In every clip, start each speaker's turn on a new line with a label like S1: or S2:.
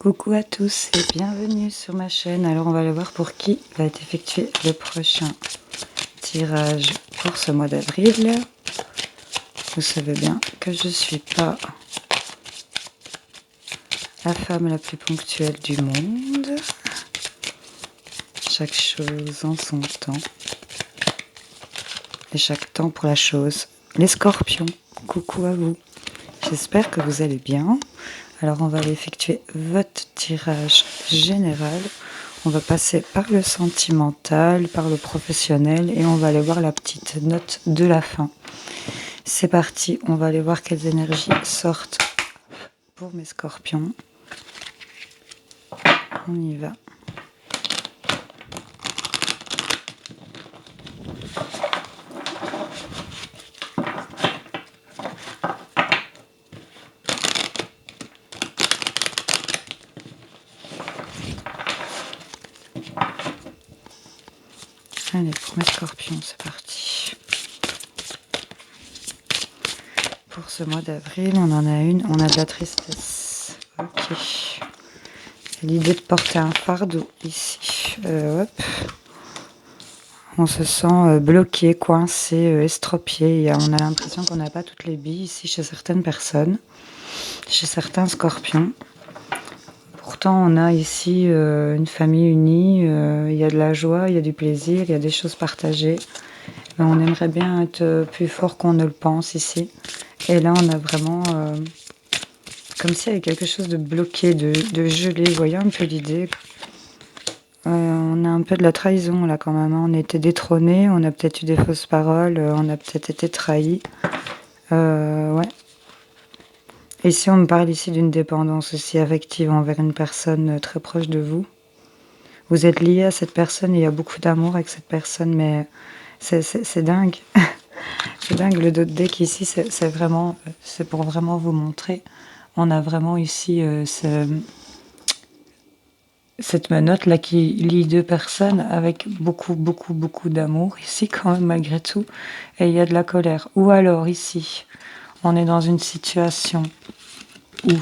S1: Coucou à tous et bienvenue sur ma chaîne. Alors on va aller voir pour qui va être effectué le prochain tirage pour ce mois d'avril. Vous savez bien que je suis pas la femme la plus ponctuelle du monde. Chaque chose en son temps. Et chaque temps pour la chose. Les scorpions, coucou à vous. J'espère que vous allez bien. Alors on va aller effectuer votre tirage général. On va passer par le sentimental, par le professionnel et on va aller voir la petite note de la fin. C'est parti, on va aller voir quelles énergies sortent pour mes scorpions. On y va. Allez, pour mes scorpions, c'est parti. Pour ce mois d'avril, on en a une, on a de la tristesse. Ok. L'idée de porter un fardeau ici. Hop. On se sent bloqué, coincé, estropié. On a l'impression qu'on n'a pas toutes les billes ici chez certaines personnes, chez certains scorpions. Pourtant, on a ici une famille unie. Il y a de la joie, il y a du plaisir, il y a des choses partagées. Mais on aimerait bien être plus fort qu'on ne le pense ici. Et là, on a vraiment comme s'il y avait quelque chose de bloqué, de gelé. Vous voyez un peu l'idée. On a un peu de la trahison là quand même. On a été détrônés, on a peut-être eu des fausses paroles, on a peut-être été trahis. Ouais. Ici, on me parle ici d'une dépendance aussi affective envers une personne très proche de vous. Vous êtes lié à cette personne, il y a beaucoup d'amour avec cette personne, mais c'est dingue. C'est dingue, le dos de deck ici, c'est pour vraiment vous montrer. On a vraiment ici cette menotte là qui lie deux personnes avec beaucoup d'amour ici quand même malgré tout, et il y a de la colère. Ou alors ici on est dans une situation où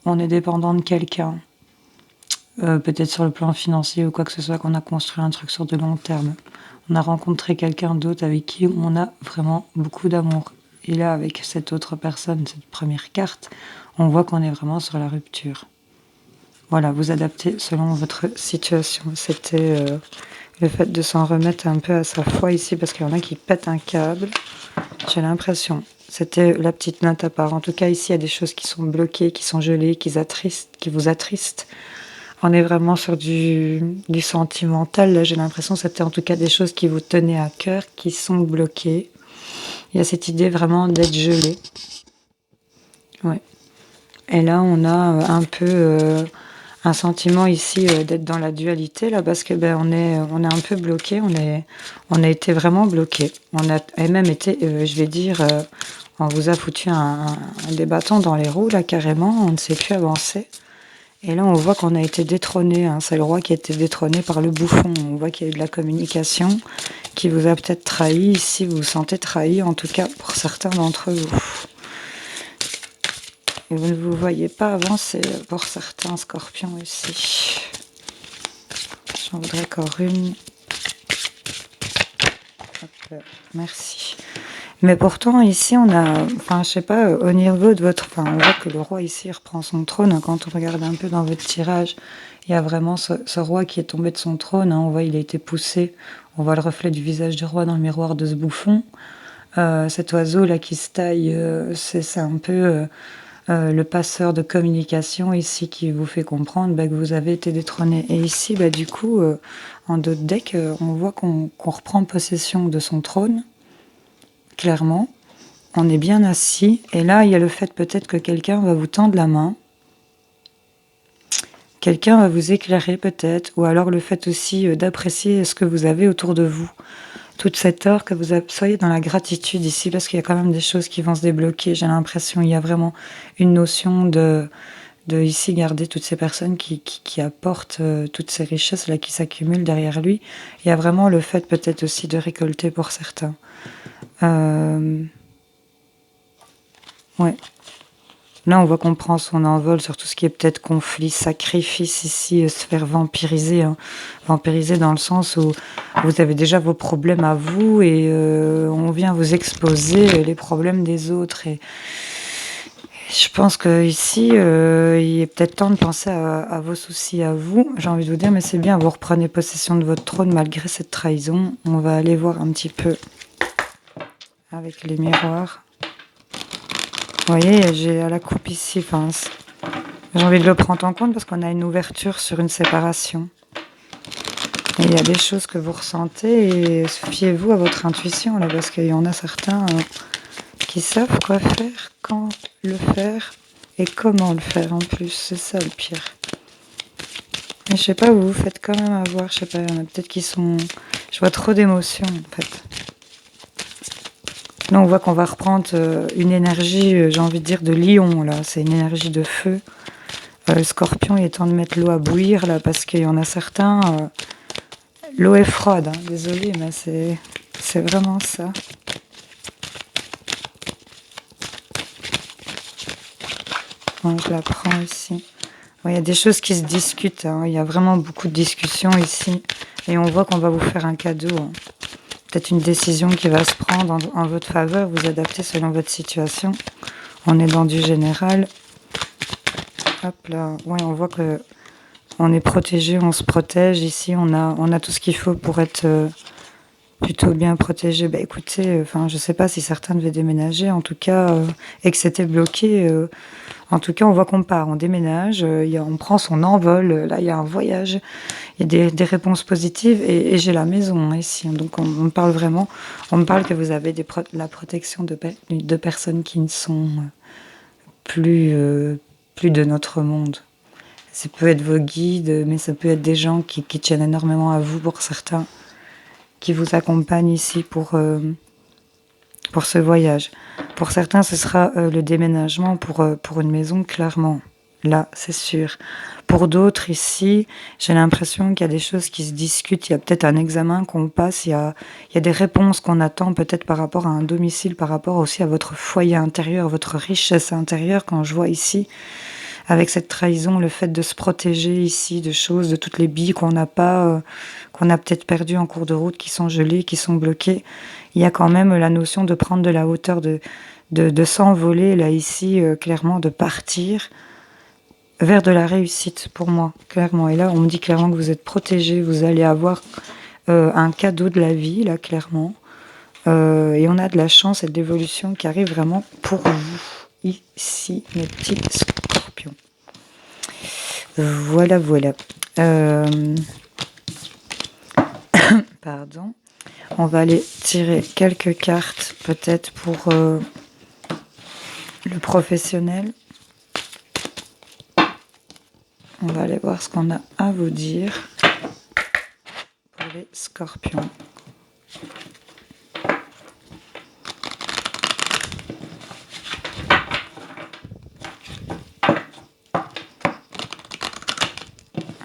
S1: on est dépendant de quelqu'un, peut-être sur le plan financier ou quoi que ce soit, qu'on a construit un truc sur de long terme. On a rencontré quelqu'un d'autre avec qui on a vraiment beaucoup d'amour, et là avec cette autre personne, cette première carte, on voit qu'on est vraiment sur la rupture. Voilà, vous adaptez selon votre situation. C'était le fait de s'en remettre un peu à sa foi ici, parce qu'il y en a qui pètent un câble. J'ai l'impression. C'était la petite note à part. En tout cas, ici, il y a des choses qui sont bloquées, qui sont gelées, qui vous attristent. On est vraiment sur du sentimental. Là, j'ai l'impression que c'était en tout cas des choses qui vous tenaient à cœur, qui sont bloquées. Il y a cette idée vraiment d'être gelé. Ouais. Et là, on a un peu un sentiment ici d'être dans la dualité là, parce que on est un peu bloqué, on a été vraiment bloqué, on a même été je vais dire on vous a foutu des bâtons dans les roues là carrément, on ne sait plus avancer. Et là on voit qu'on a été détrôné, hein. C'est le roi qui a été détrôné par le bouffon. On voit qu'il y a eu de la communication qui vous a peut-être trahi ici, vous vous sentez trahi en tout cas pour certains d'entre vous. Et vous ne vous voyez pas avancer pour certains scorpions ici. J'en voudrais encore une. Hop, merci. Mais pourtant, ici, on a... Enfin, je sais pas, au niveau de votre... Enfin, on voit que le roi, ici, reprend son trône. Quand on regarde un peu dans votre tirage, il y a vraiment ce roi qui est tombé de son trône. Hein. On voit il a été poussé. On voit le reflet du visage du roi dans le miroir de ce bouffon. Cet oiseau-là qui se taille, c'est un peu... le passeur de communication ici qui vous fait comprendre que vous avez été détrôné. Et ici, du coup, en dos de deck, on voit qu'on reprend possession de son trône, clairement. On est bien assis. Et là, il y a le fait peut-être que quelqu'un va vous tendre la main. Quelqu'un va vous éclairer peut-être. Ou alors le fait aussi d'apprécier ce que vous avez autour de vous. Toute cette heure, que vous soyez dans la gratitude ici, parce qu'il y a quand même des choses qui vont se débloquer. J'ai l'impression il y a vraiment une notion de ici garder toutes ces personnes qui apportent toutes ces richesses là qui s'accumulent derrière lui. Il y a vraiment le fait peut-être aussi de récolter pour certains. Ouais. Là, on voit qu'on prend son envol sur tout ce qui est peut-être conflit, sacrifice ici, se faire vampiriser. Hein. Vampiriser dans le sens où vous avez déjà vos problèmes à vous et on vient vous exposer les problèmes des autres. Et je pense qu'ici, il est peut-être temps de penser à vos soucis à vous. J'ai envie de vous dire, mais c'est bien, vous reprenez possession de votre trône malgré cette trahison. On va aller voir un petit peu avec les miroirs. Vous voyez, j'ai à la coupe ici, enfin, j'ai envie de le prendre en compte parce qu'on a une ouverture sur une séparation. Et il y a des choses que vous ressentez et fiez-vous à votre intuition, là, parce qu'il y en a certains qui savent quoi faire, quand le faire et comment le faire en plus. C'est ça le pire. Mais je sais pas, vous vous faites quand même avoir, je sais pas, il y en a peut-être qui sont... Je vois trop d'émotions, en fait. Là, on voit qu'on va reprendre une énergie, j'ai envie de dire, de lion, là. C'est une énergie de feu. Le scorpion, il est temps de mettre l'eau à bouillir, là, parce qu'il y en a certains... l'eau est froide, hein, désolée, mais c'est vraiment ça. Bon, je la prends ici. Bon, il y a des choses qui se discutent, hein. Il y a vraiment beaucoup de discussions ici. Et on voit qu'on va vous faire un cadeau, hein. Peut-être une décision qui va se prendre en votre faveur, vous adapter selon votre situation. On est dans du général. Hop là, ouais, on voit que on est protégé, on se protège. Ici, on a tout ce qu'il faut pour être plutôt bien protégé. Bah écoutez, je sais pas si certains devaient déménager, en tout cas, et que c'était bloqué. En tout cas, on voit qu'on part, on déménage, on prend son envol. Là, il y a un voyage. Il y a des réponses positives et j'ai la maison ici. Donc, on me parle vraiment. On me parle que vous avez la protection de personnes qui ne sont plus de notre monde. Ça peut être vos guides, mais ça peut être des gens qui tiennent énormément à vous pour certains, qui vous accompagnent ici pour ce voyage. Pour certains, ce sera le déménagement pour une maison, clairement. Là, c'est sûr. Pour d'autres, ici, j'ai l'impression qu'il y a des choses qui se discutent. Il y a peut-être un examen qu'on passe. Il y a des réponses qu'on attend peut-être par rapport à un domicile, par rapport aussi à votre foyer intérieur, votre richesse intérieure. Quand je vois ici, avec cette trahison, le fait de se protéger ici de choses, de toutes les billes qu'on n'a pas, qu'on a peut-être perdues en cours de route, qui sont gelées, qui sont bloquées. Il y a quand même la notion de prendre de la hauteur, de s'envoler, là, ici, clairement, de partir vers de la réussite, pour moi, clairement. Et là, on me dit clairement que vous êtes protégé, vous allez avoir un cadeau de la vie, là, clairement. Et on a de la chance et de l'évolution qui arrive vraiment pour vous, ici, mes petits scorpions. Voilà, voilà. Pardon. On va aller tirer quelques cartes, peut-être, pour le professionnel. On va aller voir ce qu'on a à vous dire pour les scorpions.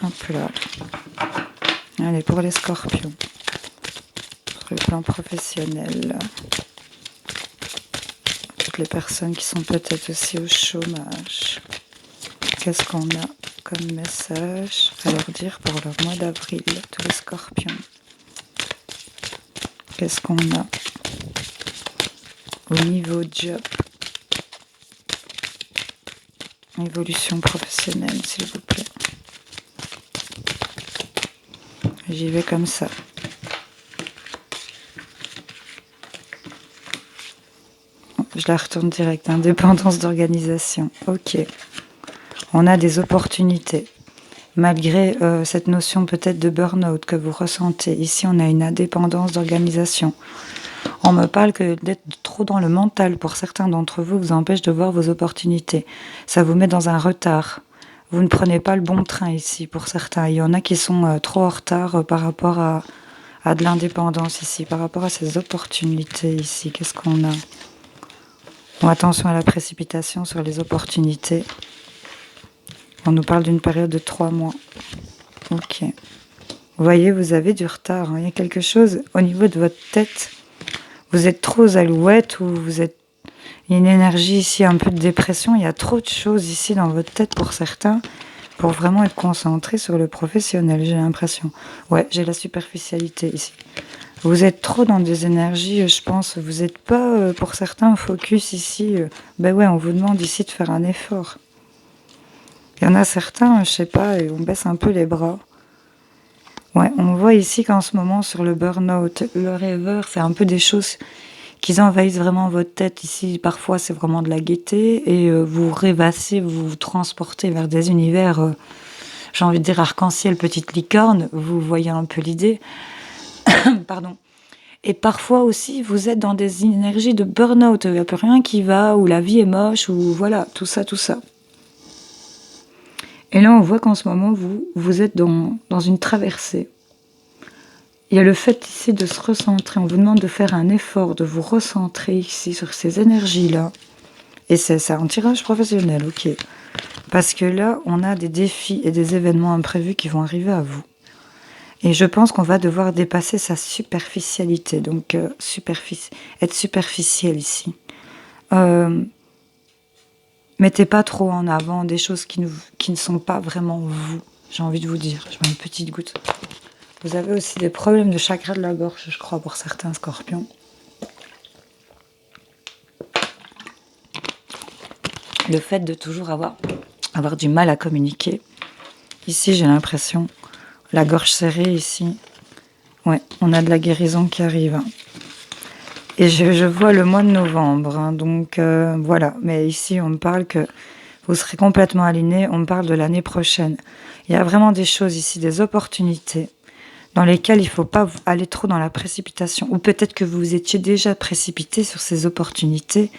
S1: Hop là. Allez, pour les scorpions. Sur le plan professionnel. Toutes les personnes qui sont peut-être aussi au chômage. Qu'est-ce qu'on a comme message à leur dire pour leur mois d'avril, tous les scorpions? Qu'est-ce qu'on a au niveau job? Évolution professionnelle, s'il vous plaît. J'y vais comme ça. Je la retourne direct. Indépendance d'organisation. Ok. On a des opportunités. Malgré cette notion peut-être de burn-out que vous ressentez. Ici, on a une indépendance d'organisation. On me parle que d'être trop dans le mental pour certains d'entre vous empêche de voir vos opportunités. Ça vous met dans un retard. Vous ne prenez pas le bon train ici pour certains. Il y en a qui sont trop en retard par rapport à de l'indépendance ici, par rapport à ces opportunités ici. Qu'est-ce qu'on a? Bon, attention à la précipitation sur les opportunités. On nous parle d'une période de 3 mois. Ok. Vous voyez, vous avez du retard. Hein. Il y a quelque chose au niveau de votre tête. Vous êtes trop aux alouettes ou vous êtes... Il y a une énergie ici, un peu de dépression. Il y a trop de choses ici dans votre tête pour certains, pour vraiment être concentré sur le professionnel, j'ai l'impression. Ouais, j'ai la superficialité ici. Vous êtes trop dans des énergies, je pense. Vous n'êtes pas, pour certains, focus ici. Ben ouais, on vous demande ici de faire un effort. Il y en a certains, je sais pas, et on baisse un peu les bras. Ouais, on voit ici qu'en ce moment, sur le burn-out, le rêveur, c'est un peu des choses qui envahissent vraiment votre tête. Ici, parfois, c'est vraiment de la gaieté et vous rêvassez, vous vous transportez vers des univers, j'ai envie de dire arc-en-ciel, petite licorne. Vous voyez un peu l'idée. Pardon. Et parfois aussi, vous êtes dans des énergies de burn-out. Il n'y a plus rien qui va, ou la vie est moche, ou voilà, tout ça, tout ça. Et là, on voit qu'en ce moment, vous êtes dans une traversée. Il y a le fait ici de se recentrer. On vous demande de faire un effort, de vous recentrer ici sur ces énergies-là. Et c'est un tirage professionnel, ok. Parce que là, on a des défis et des événements imprévus qui vont arriver à vous. Et je pense qu'on va devoir dépasser sa superficialité. Donc, être superficiel ici. Mettez pas trop en avant des choses qui ne sont pas vraiment vous. J'ai envie de vous dire. Je mets une petite goutte. Vous avez aussi des problèmes de chakra de la gorge, je crois, pour certains scorpions. Le fait de toujours avoir du mal à communiquer. Ici, j'ai l'impression, la gorge serrée ici. Ouais, on a de la guérison qui arrive. Et je vois le mois de novembre, hein, donc voilà. Mais ici, on me parle que vous serez complètement aligné. On me parle de l'année prochaine. Il y a vraiment des choses ici, des opportunités dans lesquelles il ne faut pas aller trop dans la précipitation. Ou peut-être que vous étiez déjà précipité sur ces opportunités.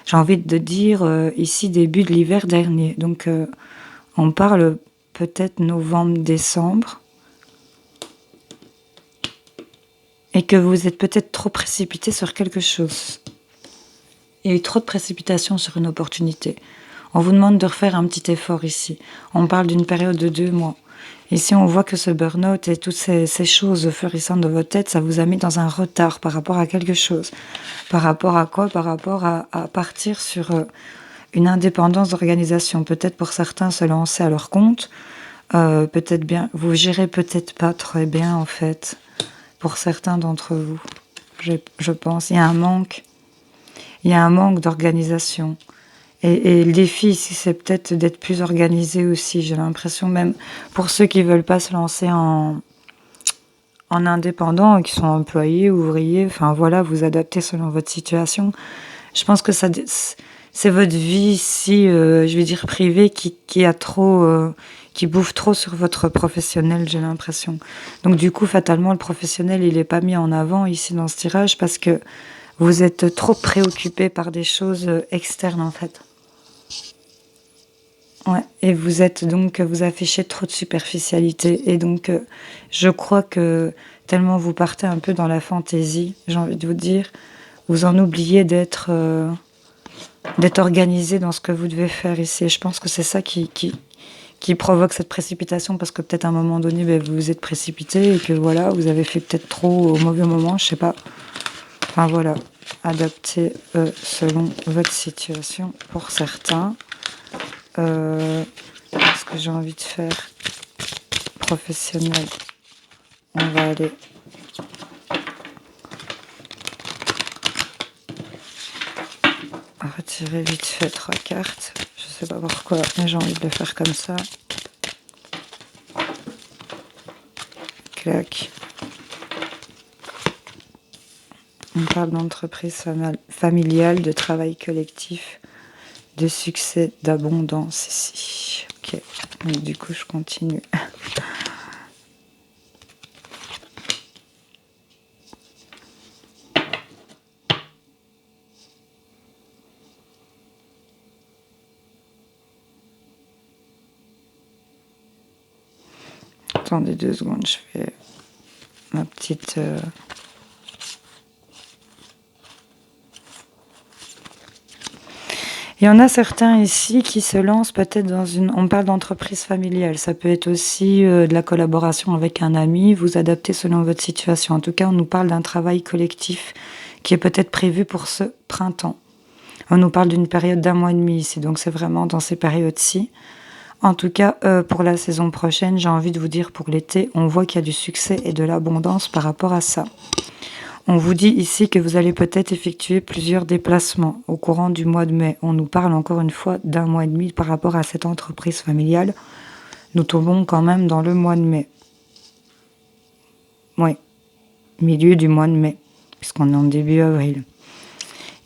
S1: J'ai envie de dire ici début de l'hiver dernier. Donc on parle peut-être novembre, décembre. Et que vous êtes peut-être trop précipité sur quelque chose. Il y a eu trop de précipitation sur une opportunité. On vous demande de refaire un petit effort ici. On parle d'une période de 2 mois. Ici, on voit que ce burn-out et toutes ces choses florissantes de votre tête, ça vous a mis dans un retard par rapport à quelque chose. Par rapport à quoi? Par rapport à partir sur une indépendance d'organisation. Peut-être pour certains se lancer à leur compte. Peut-être bien, vous gérez peut-être pas très bien en fait. Pour certains d'entre vous, je pense. Il y a un manque d'organisation. Et le défi ici, c'est peut-être d'être plus organisé aussi. J'ai l'impression, même pour ceux qui veulent pas se lancer en indépendant, qui sont employés, ouvriers, enfin voilà, vous adaptez selon votre situation. Je pense que c'est votre vie ici, je vais dire privée, qui a trop, qui bouffe trop sur votre professionnel, j'ai l'impression. Donc du coup, fatalement, le professionnel, il est pas mis en avant ici dans ce tirage parce que vous êtes trop préoccupé par des choses externes en fait. Ouais, et vous affichez trop de superficialité. Et donc, je crois que tellement vous partez un peu dans la fantaisie, j'ai envie de vous dire, vous en oubliez d'être organisé dans ce que vous devez faire ici. Et je pense que c'est ça qui provoque cette précipitation, parce que peut-être à un moment donné, vous vous êtes précipité et que voilà, vous avez fait peut-être trop au mauvais moment, je sais pas. Enfin voilà, adaptez selon votre situation pour certains. Ce que j'ai envie de faire professionnel, on va aller retirer vite fait 3 cartes. Je sais pas pourquoi, mais j'ai envie de le faire comme ça. Clac. On parle d'entreprise familiale, de travail collectif, de succès, d'abondance ici. Ok, donc du coup je continue. Attendez 2 secondes, je fais ma petite... Il y en a certains ici qui se lancent peut-être dans une... On parle d'entreprise familiale. Ça peut être aussi de la collaboration avec un ami. Vous adaptez selon votre situation. En tout cas, on nous parle d'un travail collectif qui est peut-être prévu pour ce printemps. On nous parle d'une période d'1 mois et demi ici, donc c'est vraiment dans ces périodes-ci. En tout cas, pour la saison prochaine, j'ai envie de vous dire pour l'été, on voit qu'il y a du succès et de l'abondance par rapport à ça. On vous dit ici que vous allez peut-être effectuer plusieurs déplacements au courant du mois de mai. On nous parle encore une fois d'1 mois et demi par rapport à cette entreprise familiale. Nous tombons quand même dans le mois de mai. Oui, milieu du mois de mai, puisqu'on est en début avril.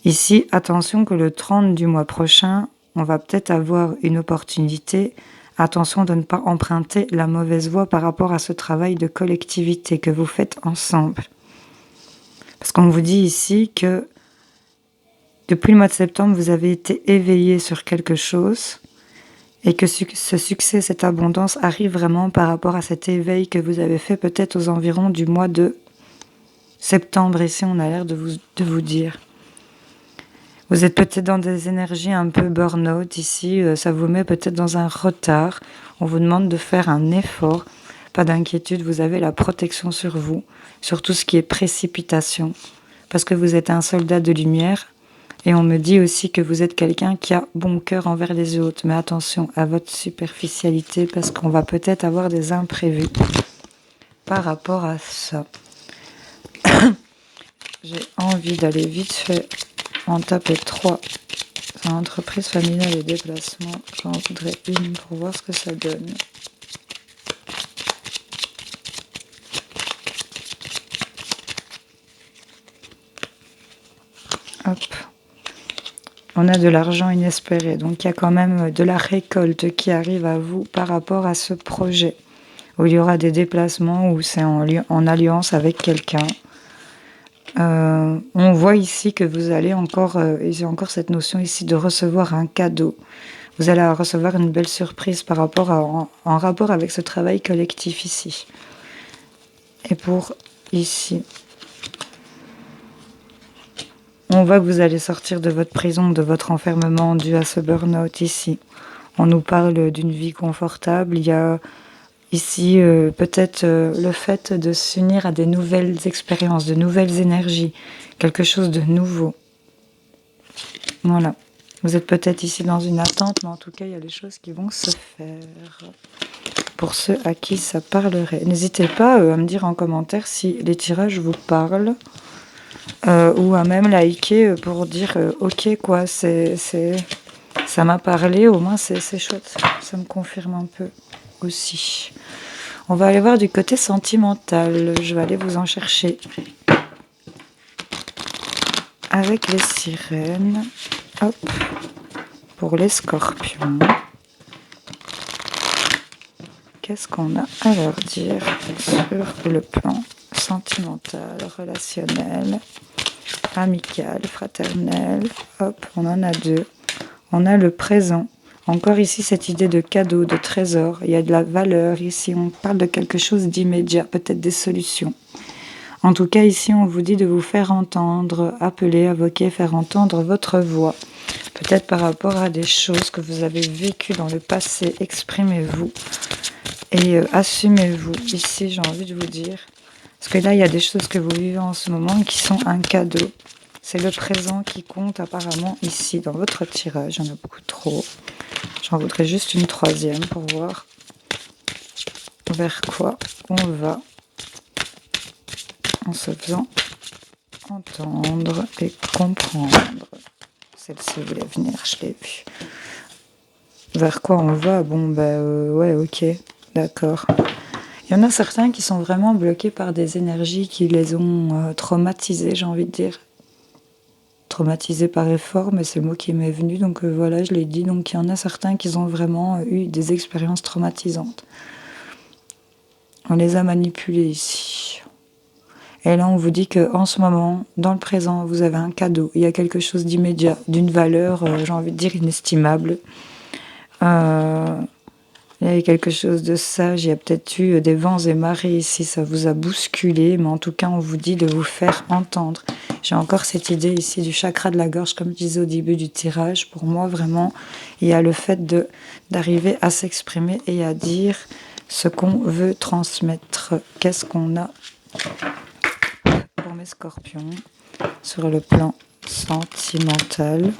S1: Ici, attention que le 30 du mois prochain, on va peut-être avoir une opportunité. Attention de ne pas emprunter la mauvaise voie par rapport à ce travail de collectivité que vous faites ensemble. Parce qu'on vous dit ici que depuis le mois de septembre, vous avez été éveillé sur quelque chose et que ce succès, cette abondance arrive vraiment par rapport à cet éveil que vous avez fait peut-être aux environs du mois de septembre. Ici, on a l'air de vous dire. Vous êtes peut-être dans des énergies un peu burn-out ici, ça vous met peut-être dans un retard. On vous demande de faire un effort. Pas d'inquiétude, vous avez la protection sur vous, sur tout ce qui est précipitation. Parce que vous êtes un soldat de lumière. Et on me dit aussi que vous êtes quelqu'un qui a bon cœur envers les autres. Mais attention à votre superficialité parce qu'on va peut-être avoir des imprévus par rapport à ça. J'ai envie d'aller vite fait en taper 3 dans entreprise familiale et déplacement. J'en voudrais une pour voir ce que ça donne. Hop. On a de l'argent inespéré, donc il y a quand même de la récolte qui arrive à vous par rapport à ce projet, où il y aura des déplacements, où c'est en alliance avec quelqu'un. On voit ici que vous allez encore, il y a encore cette notion ici de recevoir un cadeau. Vous allez recevoir une belle surprise par rapport en rapport avec ce travail collectif ici. Et pour ici, on voit que vous allez sortir de votre prison, de votre enfermement dû à ce burn-out ici. On nous parle d'une vie confortable. Il y a ici peut-être le fait de s'unir à des nouvelles expériences, de nouvelles énergies, quelque chose de nouveau. Voilà. Vous êtes peut-être ici dans une attente, mais en tout cas, il y a des choses qui vont se faire. Pour ceux à qui ça parlerait. N'hésitez pas à me dire en commentaire si les tirages vous parlent. Ou à même liker pour dire ok quoi, ça m'a parlé, au moins c'est chouette, ça me confirme un peu aussi. On va aller voir du côté sentimental, je vais aller vous en chercher avec les sirènes. Hop, pour les scorpions, qu'est-ce qu'on a à leur dire sur le plan sentimental, relationnel, amical, fraternel? Hop, on en a 2. On a le présent. Encore ici, cette idée de cadeau, de trésor. Il y a de la valeur ici. On parle de quelque chose d'immédiat, peut-être des solutions. En tout cas, ici, on vous dit de vous faire entendre, appeler, invoquer, faire entendre votre voix. Peut-être par rapport à des choses que vous avez vécues dans le passé. Exprimez-vous et assumez-vous. Ici, j'ai envie de vous dire. Parce que là, il y a des choses que vous vivez en ce moment qui sont un cadeau. C'est le présent qui compte apparemment ici, dans votre tirage. Il y en a beaucoup trop. J'en voudrais juste une 3e pour voir vers quoi on va en se faisant entendre et comprendre. Celle-ci voulait venir, je l'ai vue. Vers quoi on va? Bon, ouais, ok, d'accord. Il y en a certains qui sont vraiment bloqués par des énergies qui les ont traumatisés, j'ai envie de dire. Traumatisés par effort, mais c'est le mot qui m'est venu, donc voilà, je l'ai dit. Donc il y en a certains qui ont vraiment eu des expériences traumatisantes. On les a manipulés ici. Et là, on vous dit qu'en ce moment, dans le présent, vous avez un cadeau. Il y a quelque chose d'immédiat, d'une valeur, j'ai envie de dire, inestimable. Il y a quelque chose de sage, il y a peut-être eu des vents et marées ici, ça vous a bousculé, mais en tout cas, on vous dit de vous faire entendre. J'ai encore cette idée ici du chakra de la gorge, comme je disais au début du tirage. Pour moi, vraiment, il y a le fait d'arriver à s'exprimer et à dire ce qu'on veut transmettre. Qu'est-ce qu'on a pour mes scorpions sur le plan sentimentale.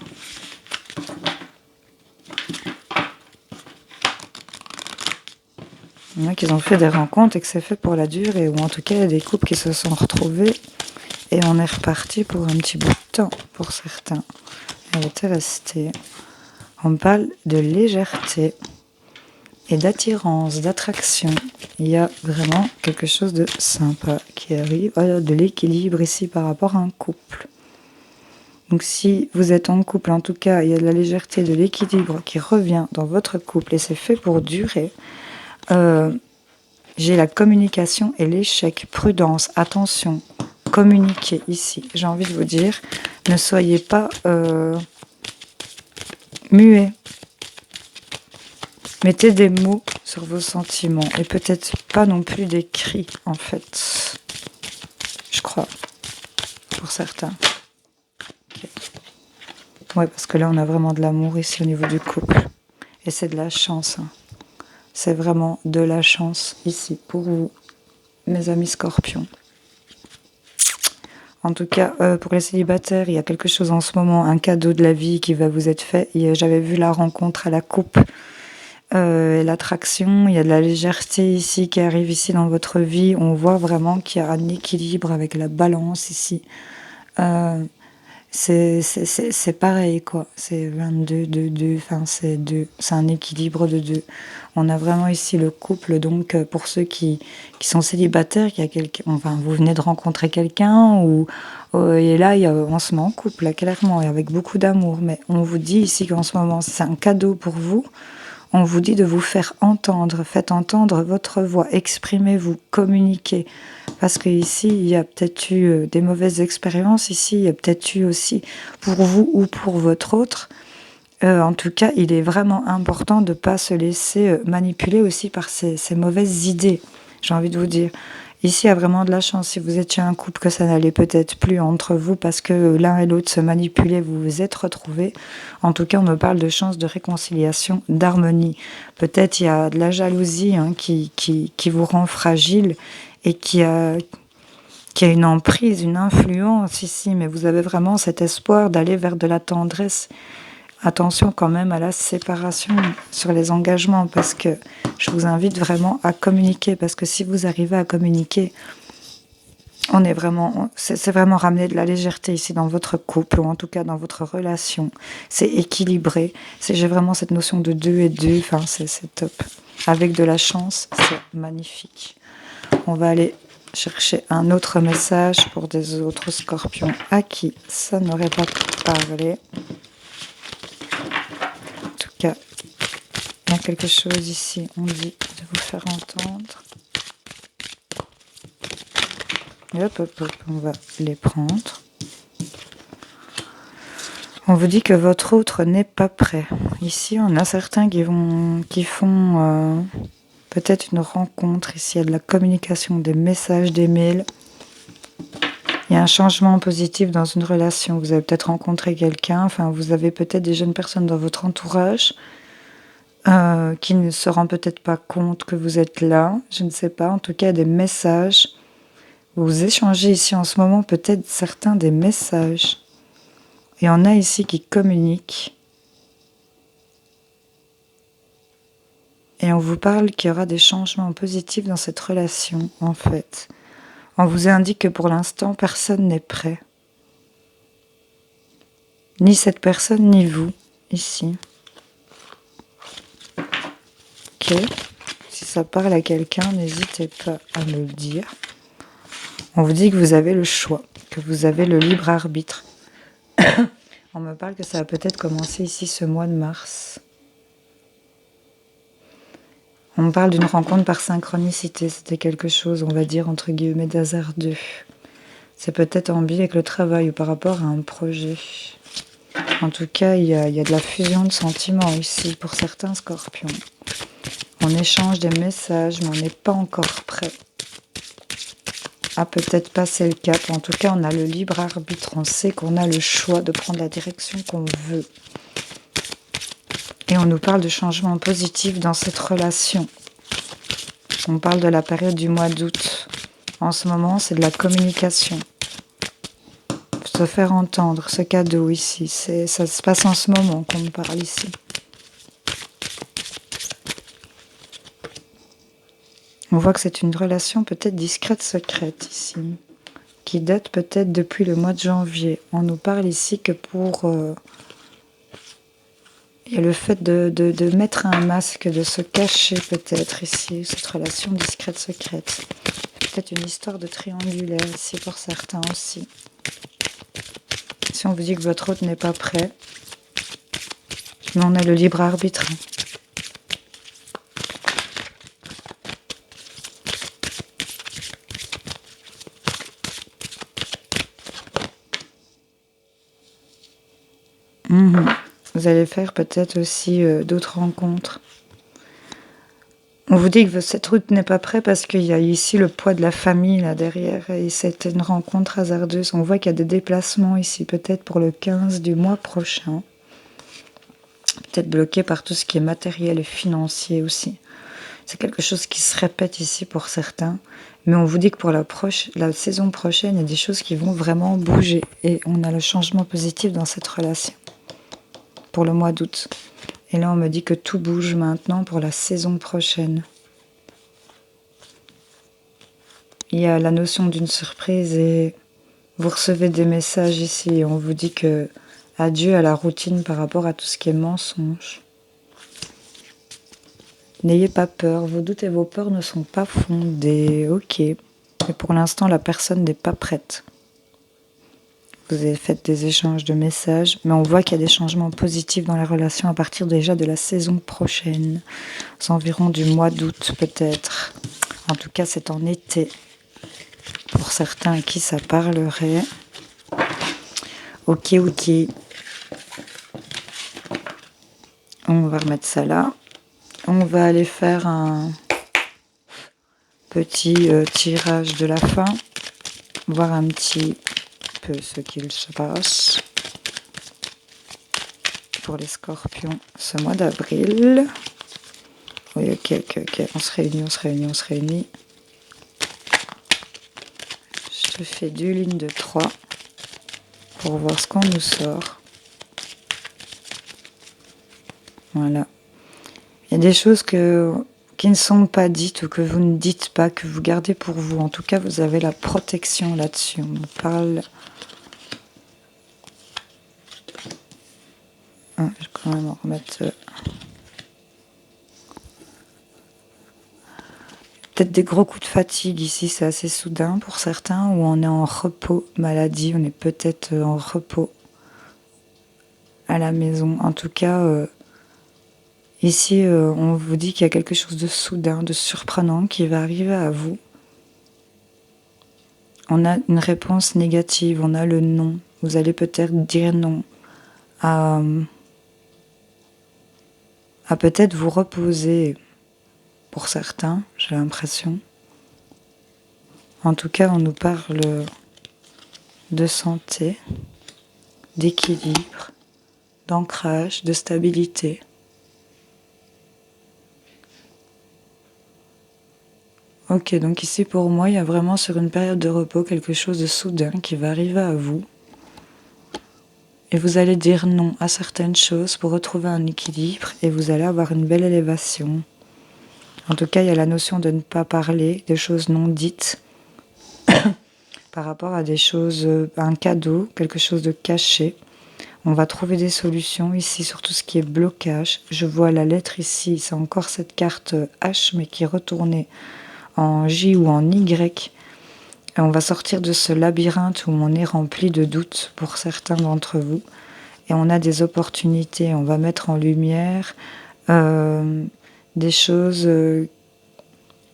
S1: Il y en a qui ont fait des rencontres et que c'est fait pour la durée, ou en tout cas il y a des couples qui se sont retrouvés et on est reparti pour un petit bout de temps pour certains. Elle était restée. On parle de légèreté et d'attirance, d'attraction. Il y a vraiment quelque chose de sympa qui arrive, de l'équilibre ici par rapport à un couple. Donc si vous êtes en couple, en tout cas, il y a de la légèreté, de l'équilibre qui revient dans votre couple et c'est fait pour durer. J'ai la communication et l'échec. Prudence, attention, communiquez ici. J'ai envie de vous dire, ne soyez pas muets. Mettez des mots sur vos sentiments et peut-être pas non plus des cris, en fait. Je crois, pour certains. Okay. Ouais, parce que là, on a vraiment de l'amour ici au niveau du couple. Et c'est de la chance. Hein. C'est vraiment de la chance ici pour vous, mes amis scorpions. En tout cas, pour les célibataires, il y a quelque chose en ce moment, un cadeau de la vie qui va vous être fait. J'avais vu la rencontre à la coupe. L'attraction, il y a de la légèreté ici qui arrive ici dans votre vie. On voit vraiment qu'il y a un équilibre avec la balance ici. C'est pareil quoi, c'est 22, 2, 2, enfin c'est un équilibre de 2. On a vraiment ici le couple, donc pour ceux qui sont célibataires, il y a quelqu'un, enfin vous venez de rencontrer quelqu'un et là on se met en couple là, clairement et avec beaucoup d'amour, mais on vous dit ici qu'en ce moment c'est un cadeau pour vous. On vous dit de vous faire entendre, faites entendre votre voix, exprimez-vous, communiquez. Parce qu'ici, il y a peut-être eu des mauvaises expériences, ici, il y a peut-être eu aussi pour vous ou pour votre autre. En tout cas, il est vraiment important de ne pas se laisser manipuler aussi par ces mauvaises idées, j'ai envie de vous dire. Ici, il y a vraiment de la chance. Si vous étiez un couple, que ça n'allait peut-être plus entre vous parce que l'un et l'autre se manipulaient, vous vous êtes retrouvés. En tout cas, on me parle de chance de réconciliation, d'harmonie. Peut-être il y a de la jalousie qui vous rend fragile et qui a une emprise, une influence ici. Mais vous avez vraiment cet espoir d'aller vers de la tendresse. Attention quand même à la séparation sur les engagements parce que je vous invite vraiment à communiquer parce que si vous arrivez à communiquer, c'est vraiment ramener de la légèreté ici dans votre couple ou en tout cas dans votre relation. C'est équilibré. J'ai vraiment cette notion de 2 et 2. Enfin, c'est top. Avec de la chance, c'est magnifique. On va aller chercher un autre message pour des autres scorpions à qui ça n'aurait pas parlé. Il y a quelque chose ici, on dit de vous faire entendre. Et hop, on va les prendre. On vous dit que votre autre n'est pas prêt. Ici, on a certains qui font peut-être une rencontre. Ici, il y a de la communication, des messages, des mails. Il y a un changement positif dans une relation. Vous avez peut-être rencontré quelqu'un, enfin, vous avez peut-être des jeunes personnes dans votre entourage qui ne se rendent peut-être pas compte que vous êtes là. Je ne sais pas. En tout cas, des messages. Vous échangez ici en ce moment peut-être certains des messages. Et on a ici qui communiquent. Et on vous parle qu'il y aura des changements positifs dans cette relation, en fait. On vous indique que pour l'instant, personne n'est prêt. Ni cette personne, ni vous, ici. Ok. Si ça parle à quelqu'un, n'hésitez pas à me le dire. On vous dit que vous avez le choix, que vous avez le libre arbitre. On me parle que ça va peut-être commencer ici ce mois de mars. On me parle d'une rencontre par synchronicité. C'était quelque chose, on va dire, entre guillemets, d'hasardeux. C'est peut-être en biais avec le travail ou par rapport à un projet. En tout cas, il y a de la fusion de sentiments ici pour certains scorpions. On échange des messages, mais on n'est pas encore prêt à peut-être passer le cap. En tout cas, on a le libre arbitre. On sait qu'on a le choix de prendre la direction qu'on veut. Et on nous parle de changements positifs dans cette relation. On parle de la période du mois d'août. En ce moment, c'est de la communication. se faire entendre, ce cadeau ici. Ça se passe en ce moment qu'on me parle ici. On voit que c'est une relation peut-être discrète, secrète ici, qui date peut-être depuis le mois de janvier. On nous parle ici que pour... il y a le fait de mettre un masque, de se cacher peut-être ici, cette relation discrète, secrète. Peut-être une histoire de triangulaire ici pour certains aussi. Si on vous dit que votre hôte n'est pas prêt, mais on a le libre arbitre. Vous allez faire peut-être aussi d'autres rencontres. On vous dit que cette route n'est pas prête parce qu'il y a ici le poids de la famille là derrière et c'est une rencontre hasardeuse. On voit qu'il y a des déplacements ici, peut-être pour le 15 du mois prochain. Peut-être bloqué par tout ce qui est matériel et financier aussi. C'est quelque chose qui se répète ici pour certains. Mais on vous dit que pour la saison prochaine, il y a des choses qui vont vraiment bouger. Et on a le changement positif dans cette relation. Pour le mois d'août. Et là, on me dit que tout bouge maintenant pour la saison prochaine. Il y a la notion d'une surprise et vous recevez des messages ici. Et on vous dit que adieu à la routine par rapport à tout ce qui est mensonge. N'ayez pas peur. Vos doutes et vos peurs ne sont pas fondés. Ok. Mais pour l'instant, la personne n'est pas prête. Vous avez fait des échanges de messages, mais on voit qu'il y a des changements positifs dans la relation à partir déjà de la saison prochaine. C'est environ du mois d'août peut-être. En tout cas, c'est en été. Pour certains à qui ça parlerait. Ok. On va remettre ça là. On va aller faire un petit tirage de la fin. Voir un petit peu ce qu'il se passe pour les scorpions ce mois d'avril. Oui, ok. On se réunit. Je te fais 2 lignes de 3 pour voir ce qu'on nous sort. Voilà. Il y a des choses qui ne sont pas dites ou que vous ne dites pas, que vous gardez pour vous. En tout cas, vous avez la protection là-dessus. On nous parle... je vais quand même en remettre... Peut-être des gros coups de fatigue ici, c'est assez soudain pour certains, ou on est en repos, maladie, on est peut-être en repos à la maison. En tout cas, ici, on vous dit qu'il y a quelque chose de soudain, de surprenant qui va arriver à vous. On a une réponse négative, on a le non. Vous allez peut-être dire non à peut-être vous reposer. Pour certains, j'ai l'impression. En tout cas, on nous parle de santé, d'équilibre, d'ancrage, de stabilité. Ok, donc ici pour moi, il y a vraiment sur une période de repos quelque chose de soudain qui va arriver à vous. Et vous allez dire non à certaines choses pour retrouver un équilibre et vous allez avoir une belle élévation. En tout cas, il y a la notion de ne pas parler, des choses non dites, par rapport à des choses, un cadeau, quelque chose de caché. On va trouver des solutions ici sur tout ce qui est blocage. Je vois la lettre ici, c'est encore cette carte H, mais qui est retournée en J ou en Y. Et on va sortir de ce labyrinthe où on est rempli de doutes pour certains d'entre vous. Et on a des opportunités, on va mettre en lumière... des choses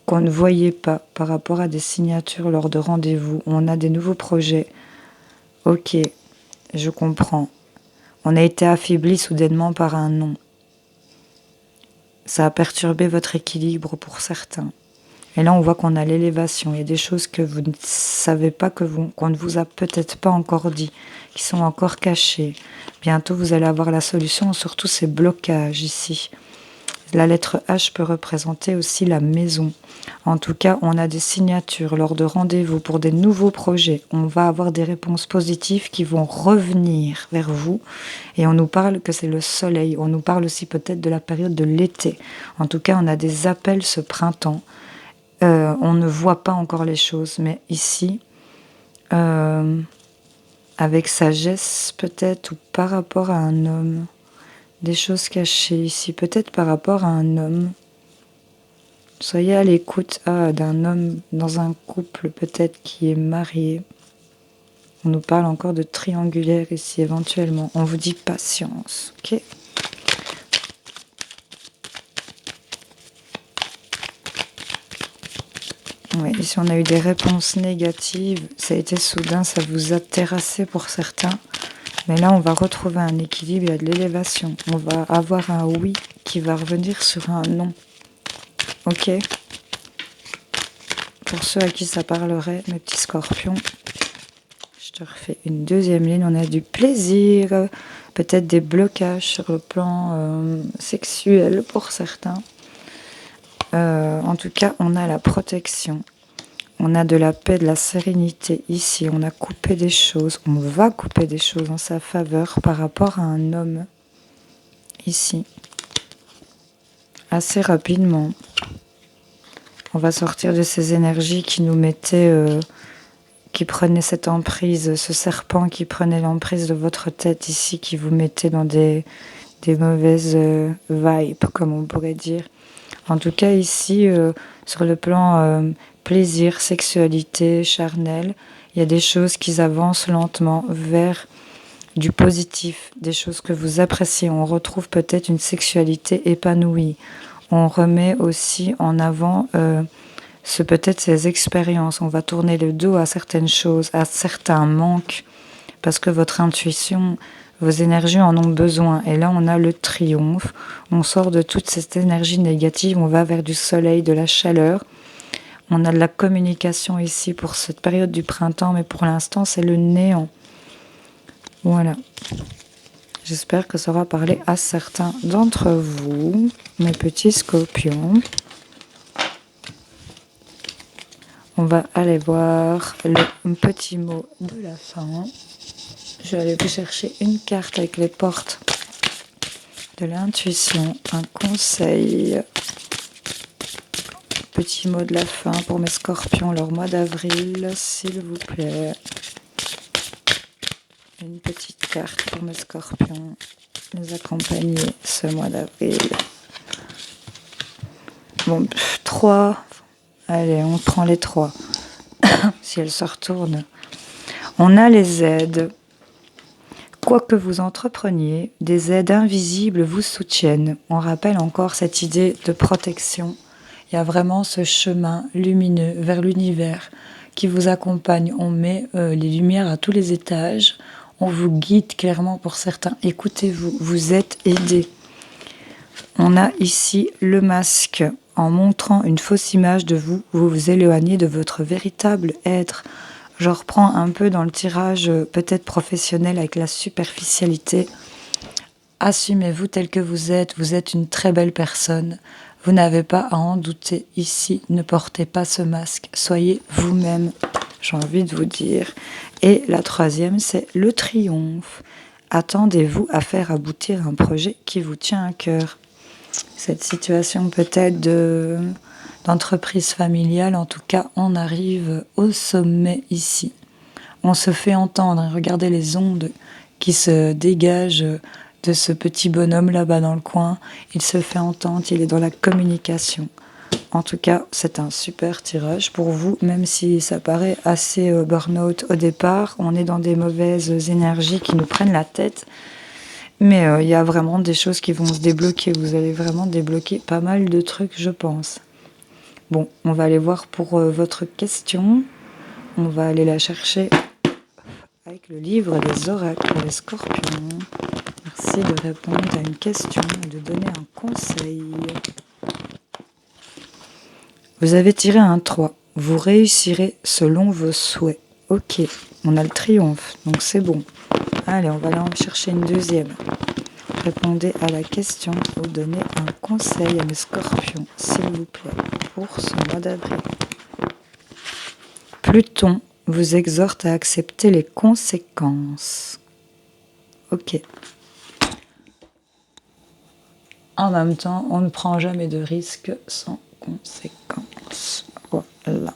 S1: qu'on ne voyait pas par rapport à des signatures lors de rendez-vous. On a des nouveaux projets. Ok, je comprends. On a été affaibli soudainement par un non. Ça a perturbé votre équilibre pour certains. Et là, on voit qu'on a l'élévation. Il y a des choses que vous ne savez pas, qu'on ne vous a peut-être pas encore dit, qui sont encore cachées. Bientôt, vous allez avoir la solution sur tous ces blocages ici. La lettre H peut représenter aussi la maison. En tout cas, on a des signatures lors de rendez-vous pour des nouveaux projets. On va avoir des réponses positives qui vont revenir vers vous. Et on nous parle que c'est le soleil. On nous parle aussi peut-être de la période de l'été. En tout cas, on a des appels ce printemps. On ne voit pas encore les choses. Mais ici, avec sagesse peut-être, ou par rapport à un homme. Des choses cachées ici, peut-être par rapport à un homme. Soyez à l'écoute d'un homme dans un couple peut-être qui est marié. On nous parle encore de triangulaire ici éventuellement. On vous dit patience, ok? Oui, ici on a eu des réponses négatives. Ça a été soudain, ça vous a terrassé pour certains. Mais là, on va retrouver un équilibre, il y a de l'élévation. On va avoir un oui qui va revenir sur un non. Ok? Pour ceux à qui ça parlerait, mes petits scorpions, je te refais une deuxième ligne. On a du plaisir, peut-être des blocages sur le plan sexuel pour certains. En tout cas, on a la protection. On a de la paix, de la sérénité ici. On a coupé des choses. On va couper des choses en sa faveur par rapport à un homme. Ici. Assez rapidement. On va sortir de ces énergies qui nous mettaient... qui prenaient cette emprise. Ce serpent qui prenait l'emprise de votre tête ici. Qui vous mettait dans des mauvaises vibes, comme on pourrait dire. En tout cas, ici, sur le plan... plaisir, sexualité, charnel, il y a des choses qui avancent lentement vers du positif, des choses que vous appréciez. On retrouve peut-être une sexualité épanouie. On remet aussi en avant peut-être ces expériences. On va tourner le dos à certaines choses, à certains manques, parce que votre intuition, vos énergies en ont besoin. Et là, on a le triomphe. On sort de toute cette énergie négative, on va vers du soleil, de la chaleur. On a de la communication ici pour cette période du printemps, mais pour l'instant, c'est le néant. Voilà. J'espère que ça aura parlé à certains d'entre vous, mes petits scorpions. On va aller voir le petit mot de la fin. Je vais aller vous chercher une carte avec les portes de l'intuition, un conseil. Petit mot de la fin pour mes scorpions, leur mois d'avril, s'il vous plaît. Une petite carte pour mes scorpions, les accompagner ce mois d'avril. Bon, 3. Allez, on prend les 3. Si elles se retournent. On a les aides. Quoi que vous entrepreniez, des aides invisibles vous soutiennent. On rappelle encore cette idée de protection. Il y a vraiment ce chemin lumineux vers l'univers qui vous accompagne. On met les lumières à tous les étages. On vous guide clairement pour certains. Écoutez-vous, vous êtes aidés. On a ici le masque. En montrant une fausse image de vous, vous vous éloignez de votre véritable être. Je reprends un peu dans le tirage peut-être professionnel avec la superficialité. Assumez-vous tel que vous êtes une très belle personne. Vous n'avez pas à en douter ici, ne portez pas ce masque, soyez vous-même, j'ai envie de vous dire. Et la troisième, c'est le triomphe. Attendez-vous à faire aboutir un projet qui vous tient à cœur. Cette situation peut-être d'entreprise familiale, en tout cas, on arrive au sommet ici. On se fait entendre, regardez les ondes qui se dégagent de ce petit bonhomme là-bas dans le coin. Il se fait entendre, il est dans la communication. En tout cas, c'est un super tirage pour vous, même si ça paraît assez burn-out au départ. On est dans des mauvaises énergies qui nous prennent la tête. Mais il y a vraiment des choses qui vont se débloquer. Vous allez vraiment débloquer pas mal de trucs, je pense. Bon, on va aller voir pour votre question. On va aller la chercher avec le livre des oracles pour les scorpions. Merci de répondre à une question et de donner un conseil. Vous avez tiré un 3. Vous réussirez selon vos souhaits. Ok, on a le triomphe, donc c'est bon. Allez, on va aller en chercher une deuxième. répondez à la question ou donnez un conseil à mes scorpions, s'il vous plaît, pour ce mois d'avril. Pluton vous exhorte à accepter les conséquences. Ok. En même temps, on ne prend jamais de risques sans conséquences. Voilà.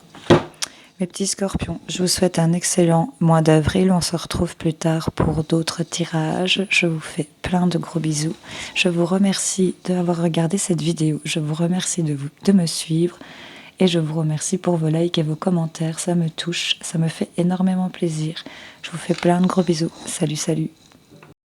S1: Mes petits scorpions, je vous souhaite un excellent mois d'avril. On se retrouve plus tard pour d'autres tirages. Je vous fais plein de gros bisous. Je vous remercie d'avoir regardé cette vidéo. Je vous remercie de me suivre. Et je vous remercie pour vos likes et vos commentaires. Ça me touche, ça me fait énormément plaisir. Je vous fais plein de gros bisous. Salut, salut.